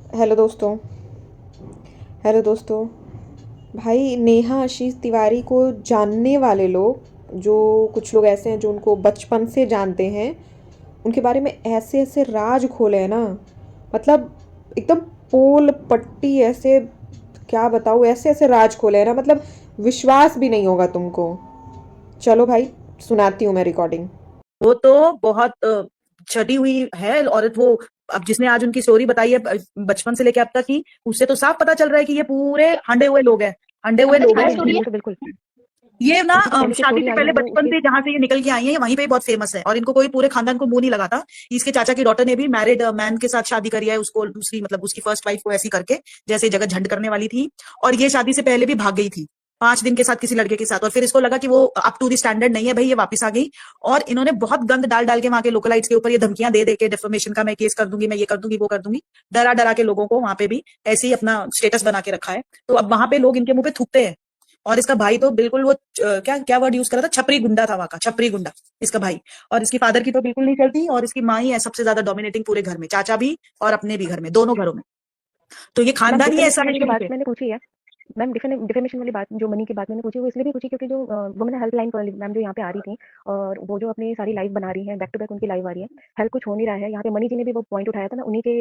Hello दोस्तों। Hello दोस्तों। भाई नेहा आशीष तिवारी को जानने वाले लोग, जो कुछ लोग ऐसे हैं जो उनको बचपन से जानते हैं, उनके बारे में ऐसे ऐसे राज खोले हैं ना। मतलब एकदम पोल पट्टी ऐसे, क्या बताऊँ, ऐसे ऐसे राज खोले हैं ना, मतलब विश्वास भी नहीं होगा तुमको। चलो भाई, सुनाती हूँ मैं रिकॉर्डिंग। वो तो बहुत चटी हुई है औरत वो। अब जिसने आज उनकी स्टोरी बताई है बचपन से लेके अब तक की, उससे तो साफ पता चल रहा है कि ये पूरे हंडे हुए लोग हैं। हंडे हुए लोग हाँ हैं जी, हाँ जी, बिल्कुल, बिल्कुल। ये ना। अभी जो पहले की शादी स्टोरी से आई है पहले वो बचपन उसके। से जहां से ये निकल के आई है, ये वहीं पे बहुत फेमस है और इनको कोई पूरे खानदान को मुंह नहीं लगाता। इसके चाचा की डॉटर ने भी मैरिड मैन के साथ शादी करी है, उसको दूसरी मतलब उसकी फर्स्ट वाइफ को ऐसी करके जैसे जगत झंड करने वाली थी। और ये शादी से पहले भी भाग गई थी 5 दिन के साथ किसी लड़के के साथ, और फिर इसको लगा कि वो अप टू द स्टैंडर्ड नहीं है भाई, ये वापस आ गई। और इन्होंने बहुत गंद डाल डाल के वहां के लोकलाइट्स के ऊपर ये धमकियां दे दे के, डिफेमेशन का मैं केस कर दूंगी, मैं ये कर दूंगी, वो कर दूंगी, डरा डरा के लोगों को वहां पे भी ऐसे ही अपना स्टेटस बना के रखा है। तो अब वहां पे लोग इनके मुंह पे थूकते हैं। और इसका भाई तो बिल्कुल वो क्या क्या वर्ड यूज करा था, छपरी गुंडा था वहां का, छपरी गुंडा इसका भाई। और इसकी फादर की तो बिल्कुल नहीं चलती, और इसकी माँ ही है सबसे ज्यादा डोमिनेटिंग पूरे घर में, चाचा भी और अपने भी घर में, दोनों घरों में। तो ये मैम खानदान ही ऐसा डिफेमेशन है वाली जो शुरू बात से। मैंने पूछी है। मैम डिफेमेशन वाली बात, जो मनी की बात मैंने पूछी, वो इसलिए भी पूछी क्योंकि जो वुमेन हेल्पलाइन वाली मैम जो यहाँ पे आ रही थी, और वो जो अपनी सारी लाइव बना रही है, बैक टू बैक उनकी लाइव आ रही है। हेल्प कुछ हो नहीं रहा है यहाँ पे। मनी जी ने भी वो पॉइंट उठाया था, मैं उन्हीं के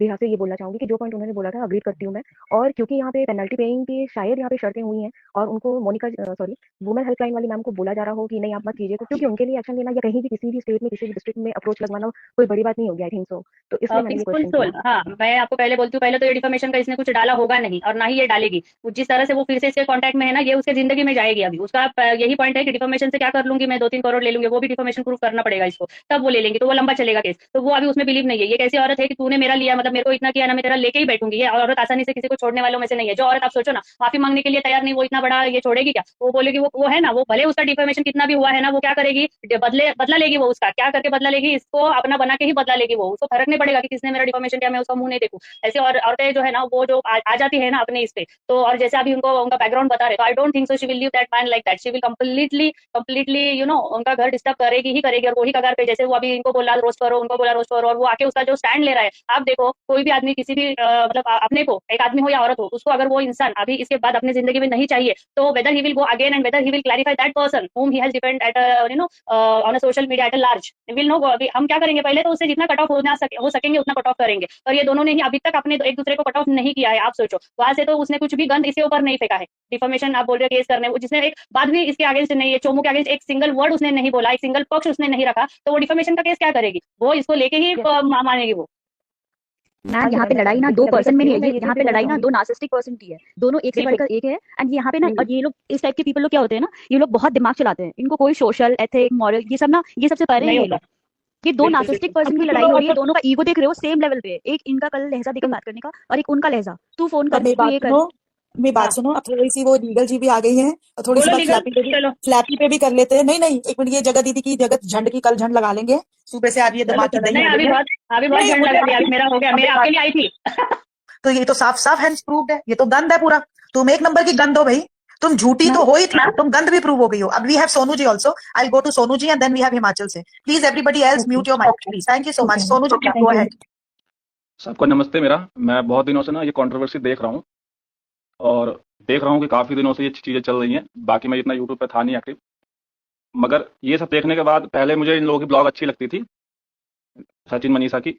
लिहाज से ये बोलना चाहूंगी कि जो पॉइंट उन्होंने बोला था अग्री करती हूँ मैं। और क्योंकि यहाँ पे पेनल्टी पेइंग की शायद यहाँ पे शर्तें हुई हैं, और उनको मोनिका सॉरी वुमेन हेल्पलाइन वाली मैम को बोला जा रहा हो कि नहीं आप मत कीजिए, क्योंकि उनके लिए एक्शन लेना या कहीं भी किसी भी स्टेट में किसी भी डिस्ट्रिक्ट में अप्रोच लगवाना कोई बड़ी बात नहीं होगी, आई थिंक सो। तो इसलिए मैंने ये पीसफुल क्वेश्चन सोल। किया। हाँ, मैं आपको पहले बोलती हूँ, पहले तो ये डिफेमेशन का इसने कुछ डाला होगा नहीं, और ना ही ये डालेगी। जिस तरह से वो फिर से इसके कांटेक्ट में है ना, ये उसके जिंदगी में जाएगी। अभी उसका यही पॉइंट है कि डिफेमेशन से क्या कर लूंगी मैं, 2-3 करोड़ ले लूंगी, वो भी डिफेमेशन प्रूफ करना पड़ेगा इसको, तब वो ले लेंगे, तो वो लंबा चलेगा केस। तो वो अभी उसमें बिलीव नहीं है। ये कैसी औरत है कि तूने मेरा लिया, मतलब मेरे को इतना किया ना, मैं तेरा लेके ही बैठूंगी। ये औरत आसानी से किसी को छोड़ने वालों में से नहीं है। जो औरत आप सोचो ना, माफी मांगने के लिए तैयार नहीं, वो इतना बड़ा ये छोड़ेगी क्या? वो बोलेगी, वो है ना, वो भले उसका डिफेमेशन कितना भी हुआ है ना, वो क्या करेगी, बदला लेगी। वो उसका क्या करके बदला लेगी, इसको अपना बना के ही बदला लेगी। वो उसको फर्क नहीं पड़ेगा कि किसने मेरा डिफेमेशन किया, मैं उसका मुंह नहीं देखूं। ऐसे और औरतें जो है ना, वो जो आ जाती है ना अपने इस पे। तो और जैसे अभी उनको उनका बैकग्राउंड बता रहे, तो I don't think so she will leave that man like that. She will completely completely उनका घर डिस्टर्ब करेगी ही करेगी। और वही कगार पे, जैसे वो अभी इनको बोला रोस्ट करो, उनको बोला रोस्ट करो, और वो आके उसका जो स्टैंड ले रहा है। आप देखो, कोई भी आदमी किसी भी मतलब अपने को, एक आदमी हो या औरत हो, उसको अगर वो इंसान अभी इसके बाद अपनी जिंदगी में नहीं चाहिए, तो whether he will go again and whether he will clarify that person whom he has depend at on a social media at a large will know. अभी हम क्या करेंगे, पहले तो उससे जितना कट ऑफ हो सकेंगे उतना कट ऑफ करेंगे। और ये दोनों ने ही अभी तक अपने एक दूसरे को कट ऑफ नहीं किया है। आप सोचो, वहां से तो उसने कुछ भी गंद इसके ऊपर नहीं फेंका है। डिफॉर्मेशन आप बोल रहे हो केस करने, वो जिसने एक बात भी इसके अगेंस्ट नहीं है, चोमू के अगेंस्ट एक सिंगल वर्ड उसने नहीं बोला, एक सिंगल पक्ष उसने नहीं रखा, तो वो डिफॉर्मेशन का केस क्या करेगी? वो इसको लेके ही यस। मानेगी वो। हाँ मैम जी यहाँ पे मैम, मैं लड़ाई ना दो बिल्कुल अग्री पर्सन में करती नहीं हूँ। है, मैं ये ये यहाँ भी पे बोलना लड़ाई ना चाहूंगी। दो नार्सिसिस्टिक पर्सन की है। दोनों एक से बिल्कुल। बढ़कर एक है। एंड यहाँ पे ना, बिल्कुल। और ये लोग इस टाइप के पीपल लोग क्या होते हैं ना, ये लोग बहुत दिमाग चलाते हैं। इनको कोई सोशल एथिक मॉरल ये सब ना, ये सबसे परे नहीं हैं ये होता। लोग। ये दो बिल्कुल नार्सिसिस्टिक बिल्कुल। अब पर्सन की कुछ लड़ाई लोग हो रही है, मतलब दोनों का ईगो देख रहे हो सेम लेवल पे। एक इनका कल लहजा दिखा बात करने का, और एक उनका लहजा, तू फोन अब कर, मेरी तू बात ये कर। सुनो, मेरी बात हाँ, सुनो। अब थोड़ी सी वो लीगल जी भी आ गई है, और थोड़ी सी बोलो बात लीगल। चलो। फ्लैपी पे भी कर लेते हैं। नहीं नहीं, एक मिनट, ये जगत दीदी की, जगत झंड की कल झंड लगा लेंगे। सुबह से आज ये चलो दिमाग की चलो, दही नहीं हो अभी गई है। बहुत, अभी बहुत नहीं, झंड मुझे लगा लिया, अभी मेरा हो गया, अब मेरे मेरी आपके बात, लिए आई थी। तो ये तो साफ साफ हैंड्स प्रूव्ड है, ये तो गंद है पूरा। तुम एक नंबर की गंद हो भाई। तुम झूठी मैम तो हो ही थी, तुम गंद भी प्रूव हो गई हो। अब we have Sonu ji also. I go to Sonu ji and then we have Himachal से। Please everybody else okay. Mute your mic please. Thank you so okay much. Ma'am. Sonu ji, please go thank you. Ahead. सबको नमस्ते। मैं बहुत दिनों से ना ये कंट्रोवर्सी देख रहा हूँ, और देख रहा हूँ कि काफ़ी दिनों से ये चीज़ें चल रही हैं। बाकी मैं इतना यूट्यूब पे था नहीं एक्टिव, मगर ये सब देखने के बाद पहले मुझे इन लोगों की ब्लॉग अच्छी लगती थी, सचिन मनीषा की।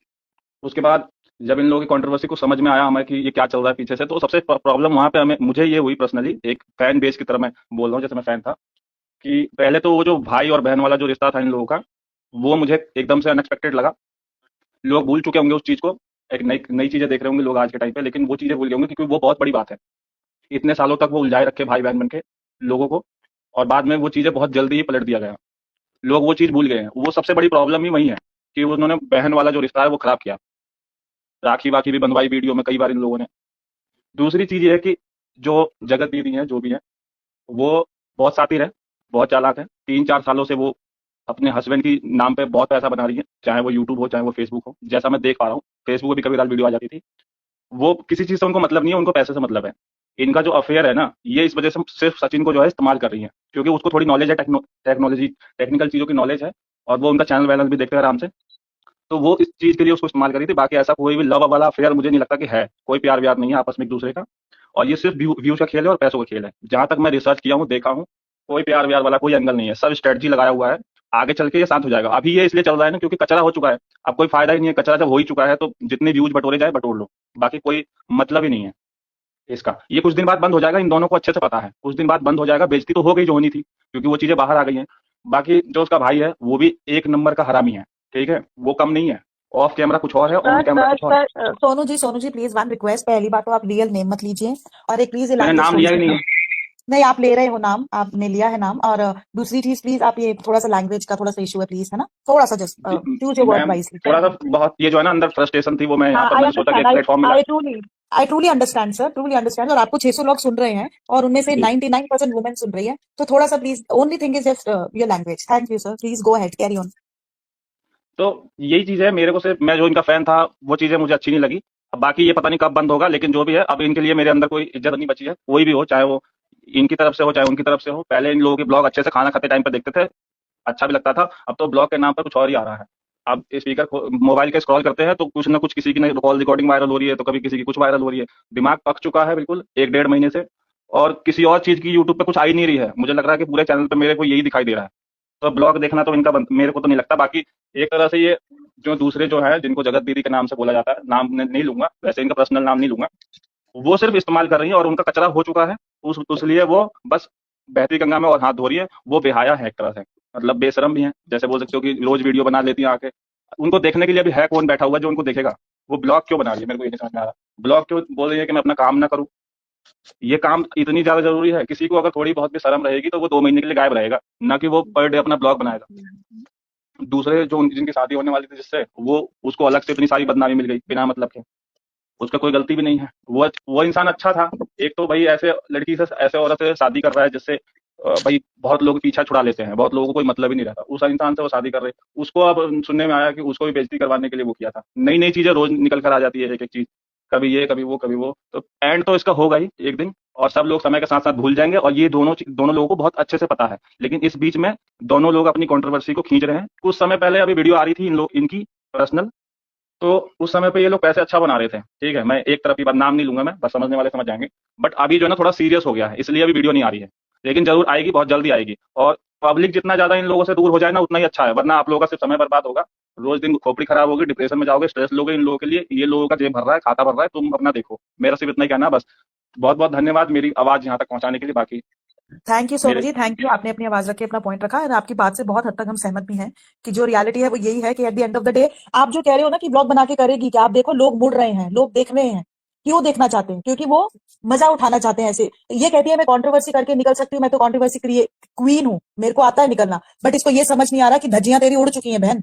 उसके बाद जब इन लोगों की कंट्रोवर्सी को समझ में आया हमें कि ये क्या चल रहा है पीछे से, तो सबसे प्रॉब्लम वहाँ पे हमें मुझे ये हुई पर्सनली, एक फैन बेस की तरह मैं बोल रहा हूँ, जैसे मैं फैन था, कि पहले तो वो जो भाई और बहन वाला जो रिश्ता था इन लोगों का, वो मुझे एकदम से अनएक्सपेक्टेड लगा। लोग भूल चुके होंगे उस चीज़ को, एक नई नई चीज़ें देख रहे होंगे लोग आज के टाइम पे, लेकिन वो चीज़ें भूल गए होंगे क्योंकि वो बहुत बड़ी बात है। इतने सालों तक वो उलझाए रखे भाई बहन बन के लोगों को, और बाद में वो चीज़ें बहुत जल्दी ही पलट दिया गया। लोग वो चीज़ भूल गए हैं। वो सबसे बड़ी प्रॉब्लम ही वही है कि उन्होंने बहन वाला जो रिश्ता है वो खराब किया। राखी वाखी भी बंधवाई वीडियो में कई बार इन लोगों ने। दूसरी चीज़ ये है कि जो जगत दीदी हैं, जो भी हैं, वो बहुत शातिर है, बहुत चालाक है। 3-4 सालों से वो अपने हस्बैंड की नाम पे बहुत पैसा बना रही है, चाहे वो यूट्यूब हो चाहे वो फेसबुक हो। जैसा मैं देख पा रहा हूँ, फेसबुक पे भी कभी वीडियो आ जाती थी। वो किसी चीज़ से उनको मतलब नहीं है, उनको पैसे से मतलब है। इनका जो अफेयर है ना, ये इस वजह से सिर्फ सचिन को जो है इस्तेमाल कर रही है, क्योंकि उसको थोड़ी नॉलेज है, टेक्नोलॉजी टेक्निकल चीज़ों की नॉलेज है, और वो उनका चैनल वैनल भी देखते हैं आराम से। तो वो इस चीज के लिए उसको इस्तेमाल करी थी। बाकी ऐसा कोई भी लव वाला अफेयर मुझे नहीं लगता कि है, कोई प्यार व्यार नहीं है आपस में एक दूसरे का। और ये सिर्फ व्यूज का खेल है और पैसों का खेल है। जहां तक मैं रिसर्च किया हूँ, देखा हूँ, कोई प्यार व्यार वाला कोई एंगल नहीं है, सब स्ट्रेटजी लगाया हुआ है। आगे चल के ये शांत हो जाएगा। अभी ये इसलिए चल रहा है ना क्योंकि कचरा हो चुका है। अब कोई फायदा ही नहीं है, कचरा जब हो ही चुका है तो जितने व्यूज बटोरे जाए बटोर लो, बाकी कोई मतलब ही नहीं है इसका। ये कुछ दिन बाद बंद हो जाएगा, इन दोनों को अच्छे से पता है, कुछ दिन बाद बंद हो जाएगा। बेइज्जती तो हो गई जो होनी थी, क्योंकि वो चीजें बाहर आ गई हैं। बाकी जो उसका भाई है वो भी एक नंबर का हरामी है, ठीक है, वो कम नहीं है। ऑफ कैमरा कुछ और है, ऑन कैमरा कुछ और है। Sonu ji please one request, पहली बात तो आप रियल नेम मत लीजिए, और एक प्लीज मैंने नाम लिया ही नहीं है। नहीं, आप ले रहे हो नाम, आपने लिया है नाम। और दूसरी चीज प्लीज, आप ये थोड़ा सा लैंग्वेज का थोड़ा सा इशू है प्लीज, है ना, थोड़ा सा just choose your word ma'am wisely. थोड़ा सा बहुत ये जो है ना अंदर फ्रस्ट्रेशन थी, वो मैं यहाँ पर मैंने सोचा कि एक प्लेटफॉर्म मिला। I truly understand sir, truly understand. और आपको 600 लोग सुन रहे हैं और उनमें से 99% वुमेन सुन रही है, तो थोड़ा सा please, only thing is just your language. Thank you sir, please go ahead, carry on. तो यही चीज है, मेरे को सिर्फ, मैं जो इनका फैन था वो चीजें मुझे अच्छी नहीं लगी। अब बाकी ये पता नहीं कब बंद होगा, लेकिन जो भी है अब इनके लिए मेरे अंदर कोई इज्जत नहीं बची है, कोई भी हो, चाहे वो इनकी तरफ से हो चाहे उनकी तरफ से हो। पहले इन लोगों के ब्लॉग अच्छे से खाना खाते टाइम पर देखते थे, अच्छा भी लगता था। अब तो ब्लॉग के नाम पर कुछ और ही आ रहा है। अब स्पीकर मोबाइल के स्क्रॉल करते हैं तो कुछ ना कुछ किसी की कॉल रिकॉर्डिंग वायरल हो रही है, तो कभी किसी की कुछ वायरल हो रही है। दिमाग पक चुका है बिल्कुल 1-1.5 महीने से, और किसी और चीज की यूट्यूब पे कुछ आ ही नहीं रही है। मुझे लग रहा है कि पूरे चैनल पे मेरे को यही दिखाई दे रहा है। तो ब्लॉग देखना तो इनका मेरे को तो नहीं लगता। बाकी एक तरह से ये जो दूसरे जो है जिनको जगत दीदी के नाम से बोला जाता है, नाम नहीं लूंगा वैसे, इनका पर्सनल नाम नहीं लूंगा, वो सिर्फ इस्तेमाल कर रही है और उनका कचरा हो चुका है। उस लिए वो बस बहती गंगा में और हाथ धो रही है। वो बेहाया है एक तरह से, मतलब बेशरम भी है, जैसे बोल सकते हो कि रोज वीडियो बना लेती है आके। उनको देखने के लिए भी है कौन बैठा हुआ है जो उनको देखेगा। वो ब्लॉग क्यों बना रही है, मेरे को ये नहीं समझ में आ रहा। ब्लॉग क्यों बोल रही है कि मैं अपना काम ना करूं? ये काम इतनी ज्यादा जरूरी है? किसी को अगर थोड़ी बहुत भी शर्म रहेगी तो वो 2 महीने के लिए गायब रहेगा, ना कि वो पर डे अपना ब्लॉग बनाएगा। दूसरे जो जिनकी शादी होने वाली थी जिससे, वो उसको अलग से इतनी सारी बदनामी मिल गई बिना मतलब के। उसका कोई गलती भी नहीं है, वो इंसान अच्छा था। एक तो भाई ऐसे लड़की से, ऐसे औरत से शादी कर रहा है जिससे भाई बहुत लोग पीछा छुड़ा लेते हैं, बहुत लोगों को कोई मतलब ही नहीं रहता। उस इंसान से वो शादी कर रहे, उसको अब सुनने में आया कि उसको भी बेइज्जती करवाने के लिए वो किया था। नई नई चीजें रोज निकल कर आ जाती है, एक एक चीज, कभी ये कभी वो कभी वो। तो एंड तो इसका होगा ही एक दिन, और सब लोग समय के साथ साथ भूल जाएंगे। और ये दोनों लोगों को बहुत अच्छे से पता है, लेकिन इस बीच में दोनों लोग अपनी कंट्रोवर्सी को खींच रहे हैं। कुछ समय पहले अभी वीडियो आ रही थी इनकी पर्सनल, तो उस समय पे ये लोग पैसे अच्छा बना रहे थे, ठीक है, मैं एक तरफ की बात, नाम नहीं लूंगा मैं, बस समझने वाले समझ जाएंगे। बट अभी जो है ना थोड़ा सीरियस हो गया है, इसलिए अभी वीडियो नहीं आ रही है, लेकिन जरूर आएगी, बहुत जल्दी आएगी। और पब्लिक जितना ज्यादा इन लोगों से दूर हो जाए ना उतना ही अच्छा है, वरना आप लोगों का सिर्फ समय बर्बाद होगा। रोज दिन खोपड़ी खराब होगी, डिप्रेशन में जाओगे, स्ट्रेस लोगे इन लोगों के लिए। ये लोगों का जेब भर रहा है, खाता भर रहा है, तुम अपना देखो। मेरा सिर्फ इतना ही कहना है बस। बहुत बहुत धन्यवाद मेरी आवाज यहाँ तक पहुंचाने के लिए। बाकी थैंक यू सोनू मेरे जी, थैंक यू, आपने अपनी आवाज रख के अपना पॉइंट रखा, और आपकी बात से बहुत हद तक हम सहमत भी हैं कि जो रियलिटी है वो यही है कि at the end of the day, आप जो कह रहे हो ना कि ब्लॉग बना के करेगी, कि आप देखो लोग मुड़ रहे हैं, लोग देख रहे हैं, क्यों देखना चाहते हैं? क्योंकि वो मजा उठाना चाहते हैं। ऐसे ये कहती है मैं कंट्रोवर्सी करके निकल सकती हूँ, मैं तो कंट्रोवर्सी क्वीन हूँ, मेरे को आता है निकलना। बट इसको ये समझ नहीं आ रहा कि धज्जियां तेरी उड़ चुकी हैं बहन,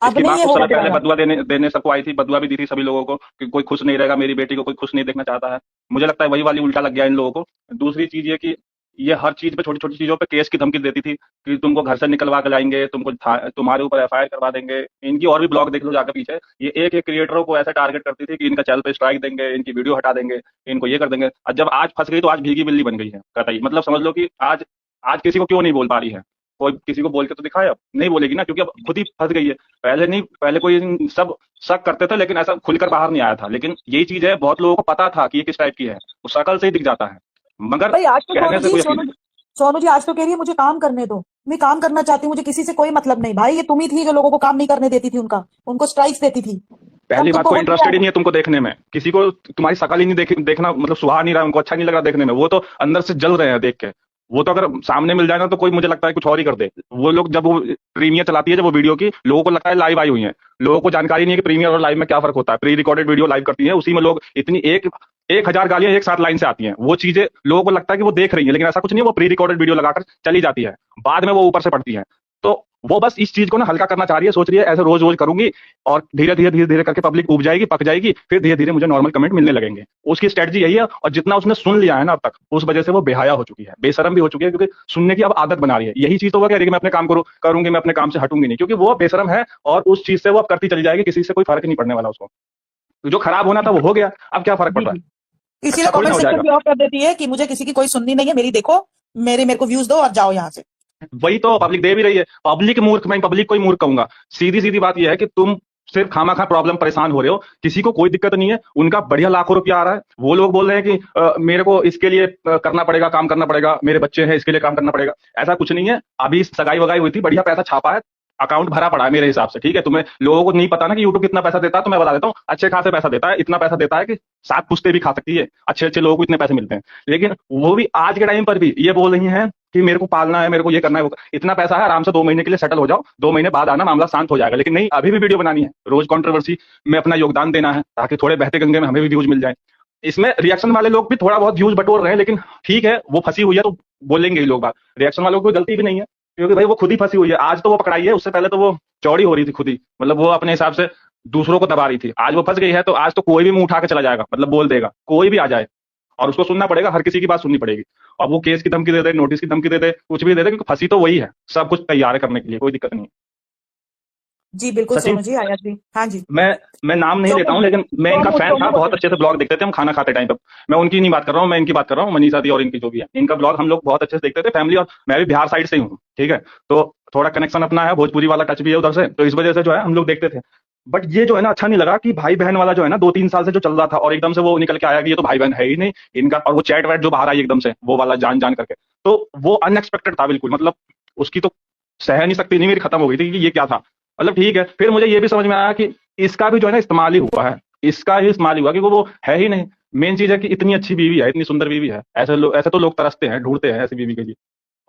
अब इसकी नहीं माँ ये कुछ होगा समय पहले दोबारा। बदुआ देने सबको आई थी, बदुआ भी दी थी सभी लोगों को कि कोई खुश नहीं रहेगा, मेरी बेटी को कोई खुश नहीं देखना चाहता है। मुझे लगता है वही वाली उल्टा लग गया इन लोगों को। दूसरी चीज ये कि ये हर चीज पे, छोटी छोटी चीजों पे केस की धमकी देती थी कि तुमको घर से निकलवा के लाएंगे, तुम्हारे ऊपर एफआईआर करवा देंगे। इनकी और भी ब्लॉग देख लो जाकर पीछे, ये एक एक क्रिएटरों को ऐसे टारगेट करती थी कि इनका चैनल पे स्ट्राइक देंगे, इनकी वीडियो हटा देंगे, इनको ये कर देंगे। और जब आज फंस गई तो आज भीगी बिल्ली बन गई है कतई। मतलब समझ लो कि आज आज किसी को क्यों नहीं बोल पा रही है। कोई किसी को बोल के तो दिखाए, अब नहीं बोलेगी ना, क्योंकि अब खुद ही फंस गई है। पहले कोई सब शक करते थे, लेकिन ऐसा खुलकर बाहर नहीं आया था। लेकिन यही चीज है, बहुत लोगों को पता था कि ये किस टाइप की है, वो शक्ल से ही दिख जाता है, मगर भाई आज तो कहने से कोई सोनू जी आज तो कह रही है मुझे काम करने दो, मैं काम करना चाहती हूँ, मुझे किसी से कोई मतलब नहीं। भाई ये तुम ही थी जो लोगों को काम नहीं करने देती थी, उनको स्ट्राइक्स देती थी। पहली बात, तुमको कोई हो इंटरेस्टेड ही गया। नहीं है तुमको देखने में, किसी को तुम्हारी शक्ल ही नहीं देखना, मतलब सुहा नहीं रहा, उनको अच्छा नहीं लग रहा देखने में, वो तो अंदर से जल रहे हैं देख के। वो तो अगर सामने मिल जाए ना तो कोई, मुझे लगता है कुछ और ही कर दे। वो लोग जब वो प्रीमियर चलाती है, जब वो वीडियो की, लोगों को लगता है लाइव आई हुई है। लोगों को जानकारी नहीं है कि प्रीमियर और लाइव में क्या फर्क होता है। प्री रिकॉर्डेड वीडियो लाइव करती है, उसी में लोग इतनी 1,000 गालियां एक साथ लाइन से आती हैं। वो चीजें लोगों को लगता है कि वो देख रही है, लेकिन ऐसा कुछ नहीं है। वो प्री रिकॉर्डेड वीडियो लगाकर चली जाती है, बाद में वो ऊपर से पड़ती है। तो वो बस इस चीज को ना हल्का करना चाह रही है, सोच रही है ऐसे रोज रोज करूंगी और धीरे धीरे करके पब्लिक उब जाएगी, पक जाएगी, फिर धीरे धीरे मुझे नॉर्मल कमेंट मिलने लगेंगे। उसकी स्ट्रेटजी यही है, और जितना उसने सुन लिया है ना अब तक, उस वजह से वो बेहाया हो चुकी है, बेशरम भी हो चुकी है, क्योंकि सुनने की अब आदत बना रही है। यही चीज तो वो कह रही है कि मैं अपने काम करूंगी, मैं अपने काम से हटूंगी नहीं, क्योंकि वो बेशरम है और उस चीज से वो अब करती चली जाएगी, किसी से कोई फर्क नहीं पड़ने वाला उसको। जो खराब होना था वो हो गया, अब क्या फर्क पड़ रहा है? इसीलिए अच्छा थोड़ी ना कमेंट हो सेक्शन जाएगा। भी ऑफ कर देती है कि मुझे किसी की कोई सुननी नहीं है, मेरी देखो, मेरे को व्यूज दो और जाओ यहाँ से। वही तो पब्लिक दे भी रही है। पब्लिक मूर्ख, मैं पब्लिक को ही मूर्ख कहूंगा। सीधी सीधी बात यह है कि तुम सिर्फ खामा खा प्रॉब्लम परेशान हो रहे हो, किसी को कोई दिक्कत नहीं है, उनका बढ़िया लाखों रुपया आ रहा है। वो लोग बोल रहे हैं कि मेरे को इसके लिए करना पड़ेगा, काम करना पड़ेगा, मेरे बच्चे हैं इसके लिए काम करना पड़ेगा। ऐसा कुछ नहीं है। अभी सगाई वगाई हुई थी, बढ़िया पैसा छापा है, अकाउंट भरा पड़ा है मेरे हिसाब से, ठीक है। तुम्हें लोगों को नहीं पता ना कि यूट्यूब कितना पैसा देता है, तो मैं बता देता हूँ, अच्छे खासे पैसा देता है। इतना पैसा देता है कि 7 पुश्ते भी खा सकती है। अच्छे अच्छे लोगों को इतने पैसे मिलते हैं। लेकिन वो भी आज के टाइम पर भी ये बोल रही हैं कि मेरे को पालना है, मेरे को ये करना है, वो इतना पैसा है, आराम से 2 महीने के लिए सेटल हो जाओ, 2 महीने बाद आना, मामला शांत हो जाएगा। लेकिन नहीं, अभी भी वीडियो बनानी है, रोज कंट्रोवर्सी में अपना योगदान देना है, ताकि थोड़े बहते गंगे में हमें भी व्यूज मिल जाए। इसमें रिएक्शन वाले लोग भी थोड़ा बहुत व्यूज बटोर रहे हैं, लेकिन ठीक है, वो फंसी हुई है तो बोलेंगे ही लोग बात। रिएक्शन वालों की कोई गलती भी नहीं है, क्योंकि भाई वो खुद ही फंसी हुई है। आज तो वो पकड़ाई है, उससे पहले तो वो चौड़ी हो रही थी खुद ही, मतलब वो अपने हिसाब से दूसरों को दबा रही थी। आज वो फंस गई है, तो आज तो कोई भी मुंह उठा के चला जाएगा, मतलब बोल देगा, कोई भी आ जाए, और उसको सुनना पड़ेगा, हर किसी की बात सुननी पड़ेगी। अब वो केस की धमकी दे दे, नोटिस की धमकी दे दे, कुछ भी दे दे, क्योंकि फंसी तो वही है। सब कुछ तैयार है करने के लिए, कोई दिक्कत नहीं है। जी बिल्कुल सचिन, सोनू जी, आया जी, हाँ जी। मैं नाम नहीं लेता हूँ, लेकिन मैं इनका फैन था, बहुत अच्छे से ब्लॉग देखते थे हम खाना खाते टाइम पे। मैं उनकी नहीं बात कर रहा हूँ, मैं इनकी बात कर रहा हूँ, मनीषा दी और इनकी जो भी है, इनका ब्लॉग हम लोग बहुत अच्छे से देखते थे फैमिली। और मैं भी बिहार साइड से ही हूँ, ठीक है, तो थोड़ा कनेक्शन अपना है, भोजपुरी वाला टच भी है उधर से, तो इस वजह से जो है हम लोग देखते थे। बट ये जो है ना, अच्छा नहीं लगा कि भाई बहन वाला जो है ना 2-3 साल से जो चल रहा था, और एकदम से वो निकल के आया कि ये तो भाई बहन है ही नहीं इनका, और वो चैट वैट जो बाहर आई एकदम से, वो वाला जान जान करके, तो वो अनएक्सपेक्टेड था बिल्कुल। मतलब उसकी तो सह नहीं सकती, नहीं मेरी खत्म हो गई थी कि ये क्या था। मतलब ठीक है, फिर मुझे ये भी समझ में आया कि इसका भी जो है ना इस्तेमाल ही हुआ है, इसका ही इस्तेमाल हुआ, क्योंकि वो है ही नहीं। मेन चीज है कि इतनी अच्छी बीवी है, इतनी सुंदर बीवी है, ऐसे तो लोग तरसते हैं, ढूंढते हैं ऐसी बीवी के लिए,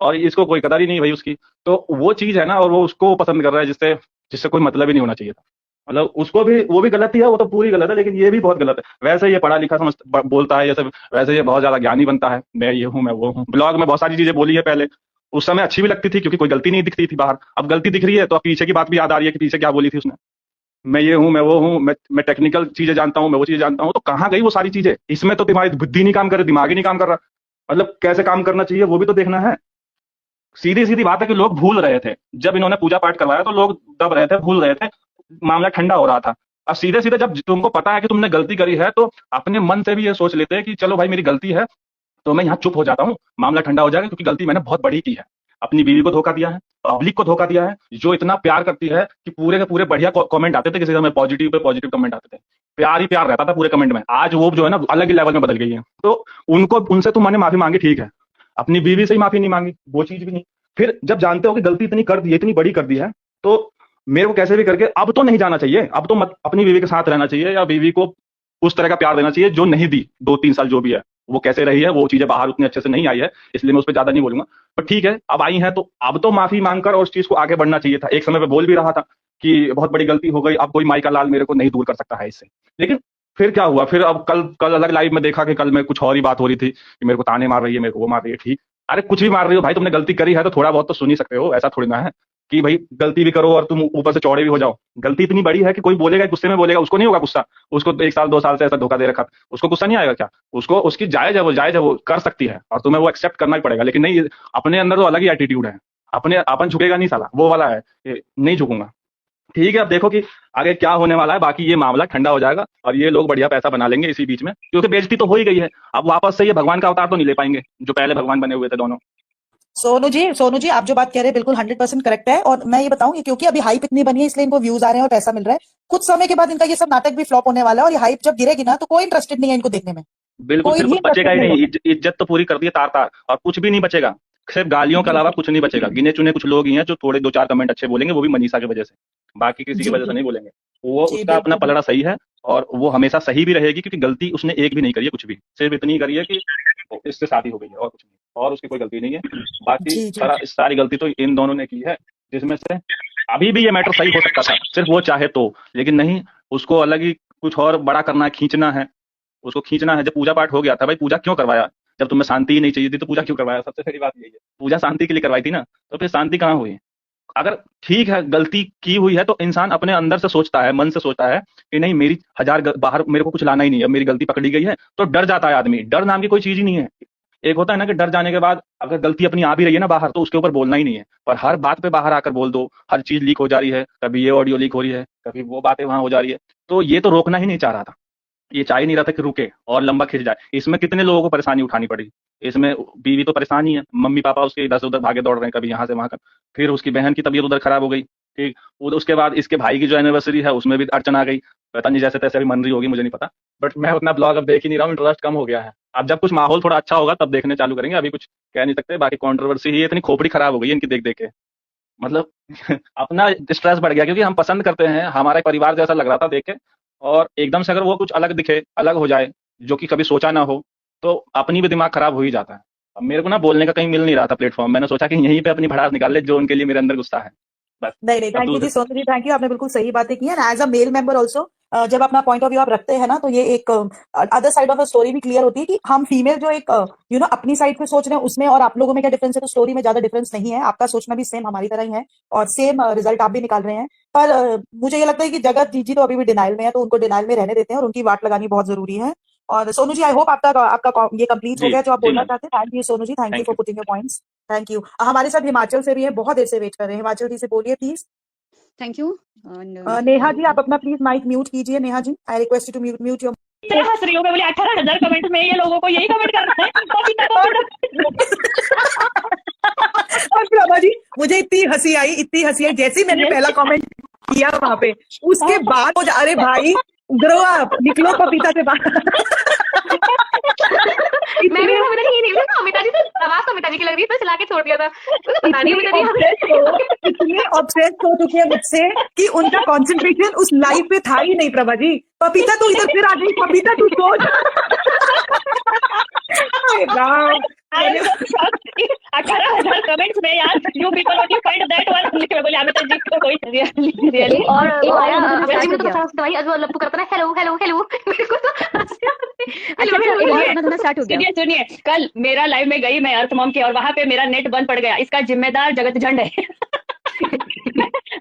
और इसको कोई कदर ही नहीं भाई उसकी। तो वो चीज है ना, और वो उसको पसंद कर रहा है, जिससे जिससे कोई मतलब ही नहीं होना चाहिए था। मतलब उसको भी, वो भी गलत ही है, वो तो पूरी गलत है, लेकिन ये भी बहुत गलत है। वैसे ये पढ़ा लिखा समझ बोलता है ये सब, वैसे ये बहुत ज्यादा ज्ञानी बनता है, मैं ये हूँ, मैं वो हूँ। ब्लॉग में बहुत सारी चीजें बोली है पहले, उस समय अच्छी भी लगती थी, क्योंकि कोई गलती नहीं दिखती थी बाहर। अब गलती दिख रही है, तो अब पीछे की बात भी याद आ रही है कि पीछे क्या बोली थी उसने। मैं ये हूँ, मैं वो हूँ, मैं टेक्निकल चीजें जानता हूँ, मैं वो चीजें जानता हूँ, तो कहाँ गई वो सारी चीजें? इसमें तो तुम्हारी बुद्धि नहीं काम कर रही, दिमाग ही नहीं काम कर रहा। मतलब कैसे काम करना चाहिए वो भी तो देखना है। सीधी सीधी बात है कि लोग भूल रहे थे, जब इन्होंने पूजा पाठ करवाया तो लोग दब रहे थे, भूल रहे थे, मामला ठंडा हो रहा था। अब सीधे सीधे जब तुमको पता है कि तुमने गलती करी है, तो अपने मन से भी ये सोच लेते हैं कि चलो भाई मेरी गलती है, तो मैं यहाँ चुप हो जाता हूँ, मामला ठंडा हो जाएगा, क्योंकि गलती मैंने बहुत बड़ी की है। अपनी बीवी को धोखा दिया है, पब्लिक को धोखा दिया है, जो इतना प्यार करती है कि पूरे के पूरे बढ़िया कमेंट आते थे, किसी समय पॉजिटिव पे पॉजिटिव कमेंट आते थे, प्यार ही प्यार रहता था पूरे कमेंट में। आज वो जो है ना अलग ही लेवल में बदल गई है। तो उनको, उनसे तुम मैंने माफी मांगी, ठीक है, अपनी बीवी से ही माफी नहीं मांगी, वो चीज भी नहीं। फिर जब जानते हो कि गलती इतनी कर दी है, इतनी बड़ी कर दी है, तो मेरे को कैसे भी करके अब तो नहीं जाना चाहिए, अब तो मत अपनी बीवी के साथ रहना चाहिए, या बीवी को उस तरह का प्यार देना चाहिए जो नहीं दी 2-3 साल जो भी है। वो कैसे रही है, वो चीजें बाहर उतने अच्छे से नहीं आई है, इसलिए मैं उस पर ज्यादा नहीं बोलूंगा। पर ठीक है, अब आई है तो अब तो माफी मांगकर और उस चीज को आगे बढ़ना चाहिए था। एक समय पे बोल भी रहा था कि बहुत बड़ी गलती हो गई, अब कोई माई का लाल मेरे को नहीं दूर कर सकता है इससे। लेकिन फिर क्या हुआ? फिर अब कल कल अलग लाइव में देखा कि कल में कुछ और ही बात हो रही थी कि मेरे को ताने मार रही है, मेरे को वो मार रही है। ठीक, अरे कुछ भी मार रही हो भाई, तुमने गलती करी है तो थोड़ा बहुत तो सुन ही सकते हो। ऐसा थोड़ी ना है कि भाई गलती भी करो और तुम ऊपर से चौड़े भी हो जाओ। गलती इतनी बड़ी है कि कोई बोलेगा, गुस्से में बोलेगा, उसको नहीं होगा गुस्सा? उसको तो 1 साल 2 साल से ऐसा धोखा दे रखा, उसको गुस्सा नहीं आएगा क्या? उसको, उसकी जायज है, वो जायज है, वो कर सकती है, और तुम्हें वो एक्सेप्ट करना ही पड़ेगा। लेकिन नहीं, अपने अंदर तो अलग ही एटीट्यूड है, अपने अपन झुकेगा नहीं साला, वो वाला है कि नहीं झुकूंगा। ठीक है, अब देखो कि आगे क्या होने वाला है। बाकी ये मामला ठंडा हो जाएगा और ये लोग बढ़िया पैसा बना लेंगे इसी बीच में, क्योंकि बेइज्जती तो हो ही गई है। अब वापस से ये भगवान का अवतार तो नहीं ले पाएंगे, जो पहले भगवान बने हुए थे दोनों। सोनू जी आप जो बात कह रहे हैं बिल्कुल 100% करेक्ट है। और मैं ये बताऊं, ये क्योंकि अभी हाइप इतनी बनी है इसलिए इनको व्यूज आ रहे हैं और पैसा मिल रहा है। कुछ समय के बाद इनका ये सब नाटक भी फ्लॉप होने वाला है, और ये हाइप जब गिरेगी ना तो कोई इंटरेस्टेड नहीं है इनको देखने में, बिल्कुल, कोई फिर भी कुछ बचेगा इंटरेस्टेड ही नहीं नहीं। होगा। इज्जत तो पूरी कर दी है तार तार, और कुछ भी नहीं बचेगा, सिर्फ गालियों के अलावा कुछ नहीं बचेगा। गिने चुने कुछ लोग ही हैं जो थोड़े 2-4 कमेंट अच्छे बोलेंगे, वो भी मनीषा की वजह से, बाकी किसी की जी वजह से जी नहीं बोलेंगे। वो जी उसका अपना बिल्कुल। पलड़ा सही है, और वो हमेशा सही भी रहेगी, क्योंकि गलती उसने एक भी नहीं करी है कुछ भी, सिर्फ इतनी ही करी है कि इससे शादी हो गई है, और कुछ नहीं, और उसकी कोई गलती नहीं है। बाकी जी जी सारी गलती तो इन दोनों ने की है, जिसमें से अभी भी ये मैटर सही हो सकता था, सिर्फ वो चाहे तो। लेकिन नहीं, उसको अलग ही कुछ और बड़ा करना है, खींचना है, उसको खींचना है। जब पूजा पाठ हो गया था, भाई पूजा क्यों करवाया? जब तुम्हें शांति ही नहीं चाहिए थी तो पूजा क्यों करवाया? सबसे पहली बात यही है, पूजा शांति के लिए करवाई थी ना, तो फिर शांति कहाँ हुई? अगर ठीक है गलती की हुई है, तो इंसान अपने अंदर से सोचता है, मन से सोचता है कि नहीं, मेरी बाहर मेरे को कुछ लाना ही नहीं है, अब मेरी गलती पकड़ी गई है, तो डर जाता है आदमी। डर नाम की कोई चीज ही नहीं है। एक होता है ना कि डर जाने के बाद अगर गलती अपनी आ भी रही है ना बाहर, तो उसके ऊपर बोलना ही नहीं है, पर हर बात पे बाहर आकर बोल दो। हर चीज लीक हो जा रही है, कभी ये ऑडियो लीक हो रही है, कभी वो बातें वहां हो जा रही है, तो ये तो रोकना ही नहीं चाह रहा था। ये चाह ही नहीं रहा था कि रुके और लंबा खिंच जाए। इसमें कितने लोगों को परेशानी उठानी पड़ी। इसमें बीवी तो परेशान ही है, मम्मी पापा उसके इधर से उधर भागे दौड़ रहे हैं, कभी यहाँ से वहां का। फिर उसकी बहन की तबीयत उधर खराब हो गई, ठीक। उसके बाद इसके भाई की जो एनिवर्सरी है उसमें भी अड़चन आ गई। पता नहीं जैसे तैसे अभी मन रही होगी, मुझे नहीं पता। बट मैं उतना ब्लॉग अब देख ही नहीं रहा हूँ, इंटरेस्ट कम हो गया है। अब जब कुछ माहौल थोड़ा अच्छा होगा तब देखने चालू करेंगे, अभी कुछ कह नहीं सकते। बाकी कंट्रोवर्सी ही इतनी खोपड़ी खराब हो गई है इनकी देख देख के, मतलब अपना स्ट्रेस बढ़ गया, क्योंकि हम पसंद करते हैं, हमारा एक परिवार जैसा लग रहा था देख के। और एकदम से अगर वो कुछ अलग दिखे, अलग हो जाए, जो कि कभी सोचा ना हो, तो अपनी भी दिमाग खराब हो ही जाता है। अब मेरे को ना बोलने का कहीं मिल नहीं रहा था प्लेटफॉर्म, मैंने सोचा कि यहीं पे अपनी भड़ास निकाल ले, जो उनके लिए मेरे अंदर गुस्सा है, बस। नहीं नहीं, अब थैंक यू जी दूसरे सोनू जी, थैंक यू, आपने बिल्कुल सही बातें की हैं। As a male member also जब अपना पॉइंट ऑफ व्यू आप रखते हैं ना, तो ये एक other side of the story भी क्लियर होती है कि हम फीमेल जो एक अपनी साइड पे सोच रहे हैं उसमें और आप लोगों में क्या डिफरेंस है। तो स्टोरी में ज्यादा डिफरेंस नहीं है, आपका सोचना भी सेम हमारी तरह ही है और सेम रिजल्ट आप भी निकाल रहे हैं। पर मुझे ये लगता है कि जगत जी तो अभी भी डिनाइल में है, तो उनको डिनाइल में रहने देते हैं और उनकी वाट लगानी बहुत जरूरी है। और सोनू जी, आई होप आपका आपका ये कंप्लीट हो जी गया जो आप जी बोलना मैम, चाहते हैं। Thank you Sonu ji, thank you thank for you. Putting your points. Thank you. हमारे साथ हिमाचल से भी है, बहुत देर से वेट कर रहे हैं। हिमाचल जी से बोलिए please. Thank you. Neha ji, आप अपना प्लीज माइक म्यूट कीजिए। Neha ji, I request you to mute your. इतना हंस रही हूँ मैं, बोली 18,000 कमेंट में ये लोगों को यही कमेंट करना है, कविता को और प्रभा जी, मुझे इतनी हंसी आई, इतनी हंसी आई, जैसे ही मैंने पहला कमेंट किया वहां पे, उसके बाद वो अरे भाई ग्रो अप, निकलो पपीता से बाहर। मैं भी अमिता जी, ये नहीं था अमिता जी, तो आवाज तो अमिता जी की लग रही है, तो चला के छोड़ दिया था। मुझे पता नहीं अमिता जी इतने ऑब्सेस हो चुके हैं मुझसे कि उनका कंसंट्रेशन उस लाइफ पे था ही नहीं। प्रभा जी, पपीता तू इधर फिर आ गई, पपीता तू सोच। हाय राम। 18,000 कमेंट्स में यार, you people only find that one only. मैं बोली अमिता जी को कोई रियली और एक वो और आया मुझे अमिता जी में स्टार्ट तो हो गया। 50 दवाई आज वो लप्पू करता है, हेलो हेलो हेलो। मेरे को तो हंसी आती है। अच्छा अच्छा, एक और गाना गाना स्टार्ट हो गया। सुनिए सुनिए, कल मेरा लाइव में गई मैं अर्थ मॉम की, और वहां पे मेरा नेट बंद पड़ गया। इसका जिम्मेदार जगत झंड है।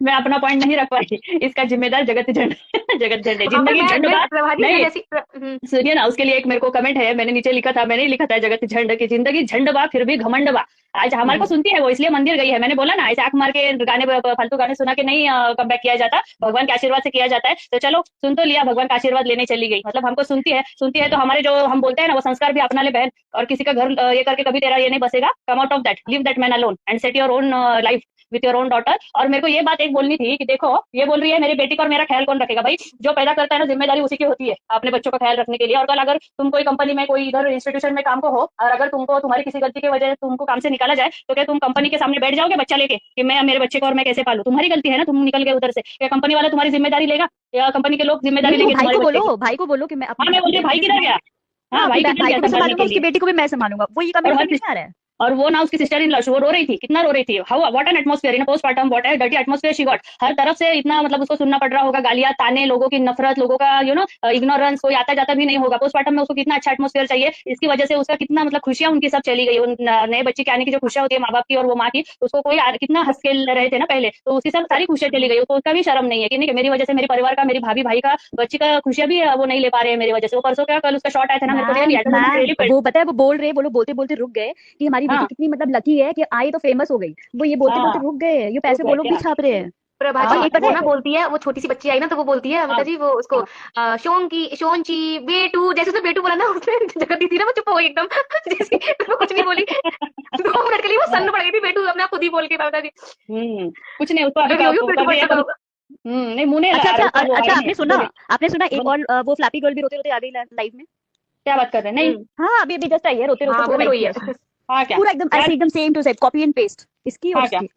मैं अपना पॉइंट नहीं रख पाई, इसका जिम्मेदार जगत झंड। जगत झंड है, वहाँ पे जिंदगी झंड मैं बा। प्रभा जी, मैं नहीं जैसी सुनिए ना, उसके लिए एक मेरे को कमेंट है, मैंने नीचे लिखा था, मैंने ही लिखा था जगत झंड की जिंदगी झंड बा फिर भी घमंड बा। आज हमारे को सुनती है वो, इसलिए मंदिर गई है। मैंने बोला ना, ऐसे आंख मार के गाने फालतू गाने सुना के नहीं कम बैक किया जाता, भगवान के आशीर्वाद से किया जाता है। तो चलो सुन तो लिया, भगवान का आशीर्वाद लेने चली गई, मतलब हमको सुनती है तो हमारे जो हम बोलते हैं ना वो संस्कार भी अपना ले बहन। और किसी का घर ये करके कभी तेरा ये नहीं बसेगा, come out of that, leave that man alone and set your own life with your own daughter. और मेरे को ये बात एक बोलनी थी कि देखो, ये बोल रही है मेरी बेटी का और मेरा ख्याल कौन रखेगा। भाई जो पैदा करता है ना, जिम्मेदारी उसी की होती है अपने बच्चों का ख्याल रखने के लिए। और कल अगर तुम कोई कंपनी में, कोई इधर इंस्टीट्यूशन में काम को हो, और अगर तुमको तुम्हारी किसी गलती की वजह से तुमको काम से निकाला जाए, तो क्या तुम कंपनी के सामने बैठ जाओगे बच्चा लेके कि मैं मेरे बच्चे को और मैं कैसे पालू? तुम्हारी गलती है ना, तुम निकल गए उधर से। क्या कंपनी वाला तुम्हारी जिम्मेदारी लेगा, या कंपनी के लोग जिम्मेदारी नहीं, लेंगे भाई तुम्हारे को बच्चे की? बोलो, भाई को बोलो कि मैं हाँ, मैं बोल रही हूँ, भाई किधर गया? हाँ, हाँ, भाई किधर भाई गया को भी संभालने संभालूंगा, के उसकी लिए? बेटी को भी मैं संभालूंगा। वो ये और कमेंट वहाँ समझ में आ रहा है। और वो ना उसकी सिस्टर इन लॉ, वो रो रही थी, कितना रो रही थी। How what an atmosphere in postmortem, what a dirty atmosphere she got. हर तरफ से इतना मतलब उसको सुनना पड़ रहा होगा, गालियां, ताने, लोगों की नफरत, लोगों का इग्नोरेंस, कोई आता जाता भी नहीं होगा। पोस्टमार्टम में उसको कितना अच्छा एटमॉस्फेयर चाहिए, इसकी वजह से उसका कितना मतलब खुशियां उनकी सब चली गई। उन नए बच्चे के आने की जो खुशियां होती है माँ बाप की और वो माँ की, उसको कोई कितना हंस खेल रहे थे ना पहले, तो उसकी सब सारी खुशियां चली गई। तो उसका भी शर्म नहीं है कि नहीं कि मेरी वजह से, मेरे परिवार का, मेरी भाभी भाई का, बच्ची का खुशियां भी वो नहीं ले पा रहे हैं मेरी वजह से। वो परसों क्या कल उसका शॉट आया था ना, मेरे को रियली मैम वो पता है, वो बोल रहे, वो लोग बोलते बोलते रुक गए कि हमारी बेटी हाँ कितनी मतलब लकी है कि आई तो फेमस हो गई। वो ये बोलते बोलते हाँ, रुक गए, ये पैसे रुक वो गए लोग भी क्या? छाप रहे हैं। प्रभा और जी, एक पता वो है, ना बोलती है, वो छोटी सी बच्ची आई ना, तो वो बोलती है अमिता हाँ जी, वो उसको हाँ। शोंची बेटू, जैसे उसने बेटू बोला ना, उसने जगत दी थी ना, वो चुप हो गई एकदम। जैसे वो कुछ नहीं बोली। 2 मिनट के लिए वो सन्न पड़ गई थी, बेटू अपने आप खुद ही बोल के अमिता जी। कुछ नहीं, उसको अभी कभी होगी बेटू कभी पढ़ता कभी होगा। नहीं, मुंह नहीं अच्छा लगा रहा अच्छा उसका, वो अच्छा, आई आपने है सुना, बोली। आपने सुना एक बोल, और वो फ्लैपी गर्ल भी रोते रोते आ गई लाइव में। क्या बात कर रहे हैं? नहीं। हाँ, अभी अभी जस्ट आई है, रोते रोते हाँ, वो पूरा भी लाइव रोई किया है। उसने। हाँ क्या पूरा एकदम यार? ऐसे, एकदम same to same copy and paste, इसकी और हाँ क्या? उसकी।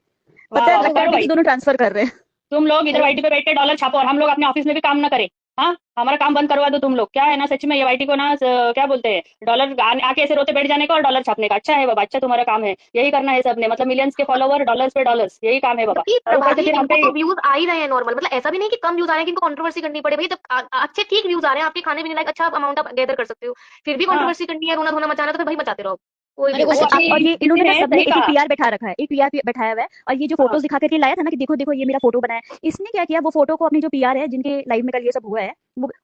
वाह पता है, वाह, वो लगता है करो टैक्स भाई। दोनों ट्रांसफर कर रहे हैं। तुम लोग इधर वाईटी पे बैठ के डॉलर छापो, और हम लोग अपने ऑफिस में भी काम ना करें। हाँ, हमारा काम बंद करवा दो तुम लोग। क्या है ना, सच में ये वाईटी को ना क्या बोलते हैं, डॉलर आके ऐसे रोते बैठ जाने का और डॉलर छापने का। अच्छा है बाबा, अच्छा तुम्हारा काम है, यही करना है सबने, मतलब मिलियंस के फॉलोवर, डॉलर्स पे डॉलर्स, यही काम है बाबा। जबकि और प्रभा ऊपर से जी, फिर हम इनको पे तो व्यूज आ ही रहे हैं नॉर्मल, मतलब ऐसा भी नहीं कि कम व्यूज आ रहे हैं कि इनको कंट्रोवर्सी करनी पड़े। भाई जब अच्छे ठीक व्यूज आ रहे हैं, आपके खाने पीने लायक अच्छा अमाउंट आप गैदर कर सकते हो, फिर भी हाँ कंट्रोवर्सी करनी है, रोना धोना मचाना है, तो फिर भाई मचाते रहो, कोई भी अरे हो। वो अच्छा, अभी और ये किसी इन्होंने ना ने सबने सही एक एक कहा। पीआर बैठा रखा है, एक पीआर बैठाया हुआ है। और ये जो हाँ फोटोज दिखा करके लाया था ना कि देखो देखो ये मेरा फोटो बना है, इसने क्या किया, वो फोटो को अपनी जो पीआर है जिनके लाइव में कल ये सब हुआ है,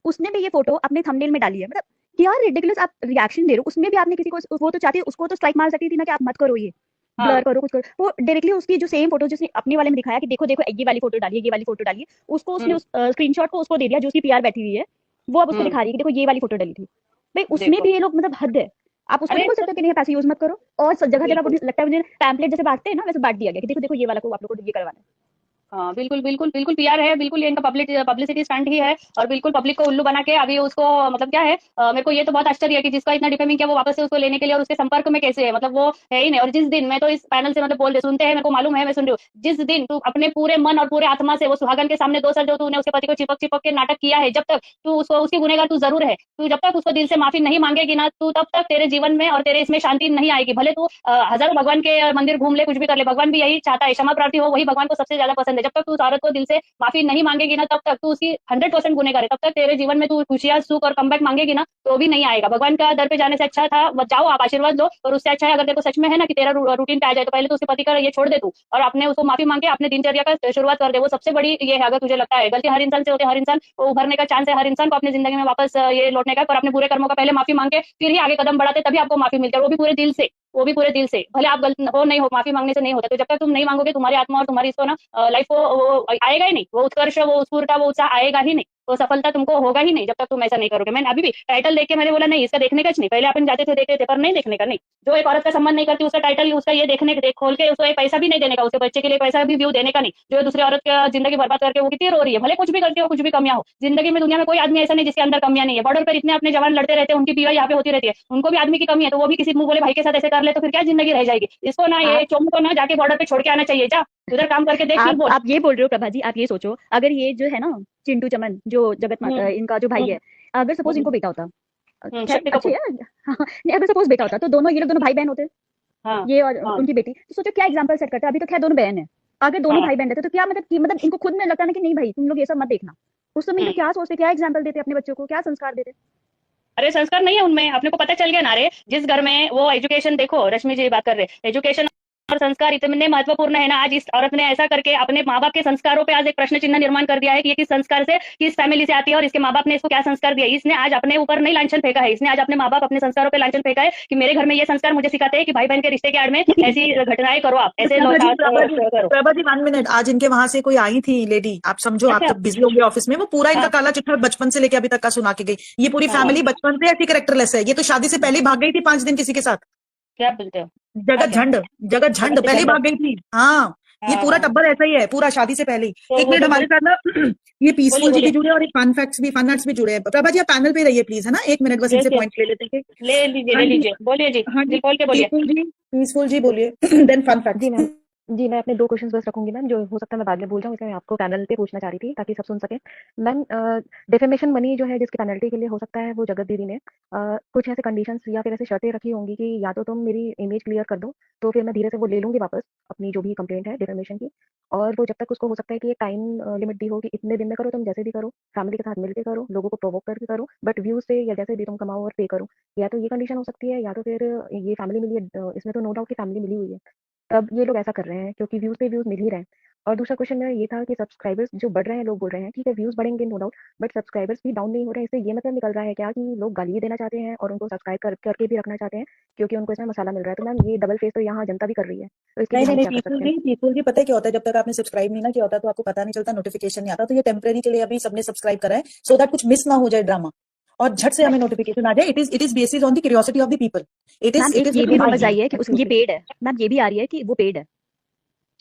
उसने भी ये फोटो अपने थंबनेल में डाली है। मतलब क्या रिडिकुलस आप रिएक्शन दे रहे हो। उसमें भी आपने किसी को, वो तो चाहती है, उसको तो स्ट्राइक मार सकती थी ना कि आप मत करो, ये हाँ ब्लर करो, कुछ करो। वो डायरेक्टली उसकी जो सेम फोटो जिसने अपने वाले में दिखाया कि देखो देखो ये वाली फोटो डालिए, ये वाली फोटो डालिए, उसको उसने उस स्क्रीनशॉट को उसको दे दिया जो उसकी पीआर बैठी हुई है। वो अब उसको दिखा रही है कि देखो ये वाली फोटो डली थी। भाई उसमें देखो भी ये लोग मतलब हद है। आप उसको अरे नहीं बोल सकते कि नहीं पैसे यूज मत करो। और जगह जगह बिल्कुल लगता है मुझे पैम्पलेट जैसे बांटते हैं ना, वैसे बांट दिया गया कि देखो देखो ये वाला को आप लोग को ये करवाना है। हाँ बिल्कुल बिल्कुल बिल्कुल पीआर है, बिल्कुल ये इनका पब्लिसिटी स्टंट ही है। और बिल्कुल पब्लिक को उल्लू बना के अभी उसको मतलब क्या है, मेरे को ये तो बहुत आश्चर्य है कि जिसका इतना डिफेमिंग किया वो वापस से उसको लेने के लिए और उसके संपर्क में कैसे है, मतलब वो है ही नहीं। और जिस दिन मैं तो इस पैनल से मतलब बोल रहे सुनते हैं, मेरे को मालूम है, मैं सुन रही हूँ, जिस दिन तू अपने पूरे मन और पूरे आत्मा से वो सुहागन के सामने 2 साल जो तूने उसके पति को चिपक चिपक के नाटक किया है, जब तक तू उसको उसकी गुनेगार तू जरूर है, तू जब तक उसको दिल से माफी नहीं मांगेगी ना, तू तब तक तेरे जीवन में और तेरे इसमें शांति नहीं आएगी। भले तू हजारों भगवान के मंदिर घूम ले, कुछ भी कर ले, भगवान भी यही चाहता है, क्षमा प्रार्थी हो, वही भगवान को सबसे ज्यादा पसंद है। जब तक तू उस औरत को दिल से माफी नहीं मांगेगी ना, तब तक तू उसकी 100% गुनेगार है। तब तक तेरे जीवन में तू खुशियां सुख और कमबैक मांगेगी ना, तो भी नहीं आएगा। भगवान का दर पे जाने से अच्छा था जाओ आप आशीर्वाद लो, और उससे अच्छा है अगर तेरे को सच में है ना कि तेरा रूटीन पे आ जाए, तो पहले तो उसके पति का ये छोड़ दे तू, और अपने उसको माफी मांग के अपने दिनचर्या का शुरुआत कर दे। वो सबसे बड़ी ये है। अगर तुझे लगता है गलती हर इंसान से होती है, हर इंसान को उभरने का चांस है, हर इंसान को अपनी जिंदगी में वापस ये लौटने का, पर अपने बुरे कर्मों का पहले माफी मांग के फिर ही आगे कदम बढ़ाते, तभी आपको माफी मिलती है, वो भी पूरे दिल से, वो भी पूरे दिल से। भले आप गलत हो नहीं हो, माफी मांगने से नहीं होता। तो जब तक तुम नहीं मांगोगे, तुम्हारी आत्मा और तुम्हारी इसको ना लाइफ को वो आएगा ही नहीं, वो उत्कर्ष, वो स्फूर्ता, वो उत्साह आएगा ही नहीं, वो सफलता तुमको होगा ही नहीं, जब तक तुम ऐसा नहीं करोगे। मैंने अभी भी टाइटल देख के मैंने बोला नहीं इसका देखने का नहीं, पहले अपन जाते थे देखते थे, पर नहीं देखने का नहीं। जो एक औरत का सम्मान नहीं करती उसका टाइटल उसका ये देखने देख खोल के उसको एक पैसा भी नहीं देने का, उसके बच्चे के लिए पैसा भी व्यू देने का नहीं। जो दूसरी औरत का जिंदगी बर्बाद करके वो कितनी रो रही है, भले कुछ भी करती हो, कुछ भी कमियां हो जिंदगी में, दुनिया में कोई आदमी ऐसा नहीं जिसके अंदर कमियां नहीं है। बॉर्डर पर इतने अपने जवान लड़ते रहते हैं, उनकी पीड़ा यहाँ पे होती रहती है, उनको भी आदमी की कमी है, तो वो भी किसी मुंह बोले भाई के साथ ऐसे कर ले तो फिर क्या जिंदगी रह जाएगी। इसको ना ये आप चोमू को ना जाके बॉर्डर पे छोड़ के आना चाहिए, जा उधर काम करके देख फिर बोल। आप ये बोल रहे हो प्रभा जी, आप ये सोचो अगर ये जो है ना चिंटू चमन जो जगत माता हम्म इनका जो भाई है, अगर सपोज इनको बेटा होता, खैर शक्ति अच्छे कपूर। है। हाँ, नहीं अगर सपोज बेटा होता तो दोनों ये लोग दोनों भाई बहन होते, हाँ ये और हाँ उनकी बेटी, तो सोचो क्या एग्जाम्पल सेट करता है। अभी तो खैर दोनों बहन है, अगर दोनों हाँ भाई बहन रहते तो क्या मतलब इनको खुद में लगता ना कि नहीं भाई तुम लोग ये सब मत देखना। उस समय इनको क्या सोचते, क्या एग्जाम्पल देते अपने बच्चों को, क्या संस्कार देते। अरे संस्कार नहीं है उनमें, अपने को पता चल गया ना। रे जिस घर में वो एजुकेशन, देखो रश्मि जी बात कर रहे, एजुकेशन और संस्कार इतने महत्वपूर्ण है ना, आज इस औरत ने ऐसा करके अपने माँ बाप के संस्कारों पे आज एक प्रश्न चिन्ह निर्माण कर दिया है कि ये किस संस्कार से, किस फैमिली से आती है और इसके माँ बाप ने इसको क्या संस्कार दिया। इसने आज अपने ऊपर नहीं लांछन फेंका है, इसने आज अपने माँ बाप अपने संस्कारों पे लांछन फेंका है कि मेरे घर में ये संस्कार मुझे सिखाते हैं कि भाई बहन के रिश्ते के आड़ में ऐसी घटनाएं करो, आप ऐसे करो। प्रभा जी 1 मिनट, आज इनके वहां से कोई आई थी लेडी, आप समझो आप अच्छा जब बिजी होंगे ऑफिस में, वो पूरा इनका हाँ काला चिट्ठा बचपन से लेके अभी तक का सुना के गई। ये पूरी हाँ फैमिली बचपन से ऐसी कैरेक्टरलेस है, ये तो शादी से पहले ही भाग गई थी 5 दिन किसी के साथ। क्या बोलते हो। जगत अच्छा झंड, जगत झंड जगत पहले ही झंडा। भाग गई थी। हाँ, ये हाँ पूरा हाँ टब्बर ऐसा ही है, पूरा शादी से पहले ही। तो एक वो मिनट तो हमारे साथ ना ये बोलिए पीसफुल जी भी बोलिए। जुड़े और एक फन फैक्ट्स भी जुड़े हैं। प्रभा जी आप पैनल पे रहिए प्लीज, है ना, 1 मिनट बस यस इनसे यस, पॉइंट ले लेते हैं। ले लीजिए हाँ ले जी, लीजिए, बोलिए जी, हाँ जी, दिल खोल के बोलिए। पीसफुल जी बोलिए देन फन जी फैक्ट्स। मैम। जी, मैं अपने 2 क्वेश्चन्स बस रखूँगी मैम, जो हो सकता है मैं बाद में भूल जाऊँ, इसलिए मैं आपको पैनल पे पूछना चाह रही थी ताकि सब सुन सकें। मैम डिफेमेशन मनी जो है जिसकी पेनल्टी के लिए हो सकता है वो जगत दीदी ने कुछ ऐसे कंडीशंस या फिर ऐसे शर्तें रखी होंगी कि या तो तुम मेरी इमेज क्लियर कर दो, तो फिर मैं धीरे से वो ले लूँगी वापस अपनी जो भी कंप्लेंट है डिफेमेशन की। और वो जब तक उसको हो सकता है कि एक टाइम लिमिट दी हो कि इतने दिन में करो, तुम जैसे भी करो, फैमिली के साथ मिल के करो, लोगों को प्रोवोक करके करो, बट व्यूज़ से या जैसे भी तुम कमाओ और पे करो। या तो ये कंडीशन हो सकती है, या तो फिर ये फैमिली मिली है, इसमें तो नो डाउट कि फैमिली मिली हुई है। तब ये लोग ऐसा कर रहे हैं क्योंकि व्यूज़ पे व्यूज़ मिल ही रहे हैं। और दूसरा क्वेश्चन मेरा ये था कि सब्सक्राइबर्स जो बढ़ रहे हैं, लोग बोल रहे हैं ठीक है व्यूज़ बढ़ेंगे नो डाउट, बट सब्सक्राइबर्स भी डाउन नहीं हो रहे हैं। इससे ये मतलब निकल रहा है क्या कि लोग गाली देना चाहते हैं और उनको सब्सक्राइब करके भी रखना चाहते हैं क्योंकि उनको इसमें मसाला मिल रहा है। तो मैम ये डबल फेस तो यहाँ जनता भी कर रही है, तो इसके लिए नहीं हम नहीं क्या कर पीसफुल सकते हैं? जी, पीसफुल जी पता है क्या होता है, जब तक आपने सब्सक्राइब नहीं ना किया होता तो आपको पता नहीं चलता, नोटिफिकेशन नहीं आता। तो ये टेम्परेरी के लिए अभी सबने सब्सक्राइब करा है सो दैट कुछ मिस ना हो जाए ड्रामा, और झट से हमें नोटिफिकेशन आ जाए। It is basis on the curiosity of the people. Ma'am it एक इज ये भी समझ आई है कि ये पेड है। मैम ये भी आ रही है कि वो पेड है।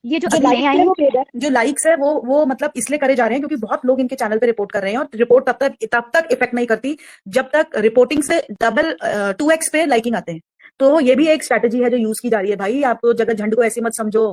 ये जो जो अभी नए लाइक्स आए है हैं, वो पेड है, जो लाइक्स है वो मतलब इसलिए करे जा रहे हैं क्योंकि बहुत लोग इनके चैनल पे रिपोर्ट कर रहे हैं, और रिपोर्ट तब तक इफेक्ट नहीं करती जब तक रिपोर्टिंग से डबल 2x पे लाइकिंग आते हैं। तो ये भी एक स्ट्रेटेजी है जो यूज की जा रही है। भाई आप जगत झंड को ऐसे मत समझो,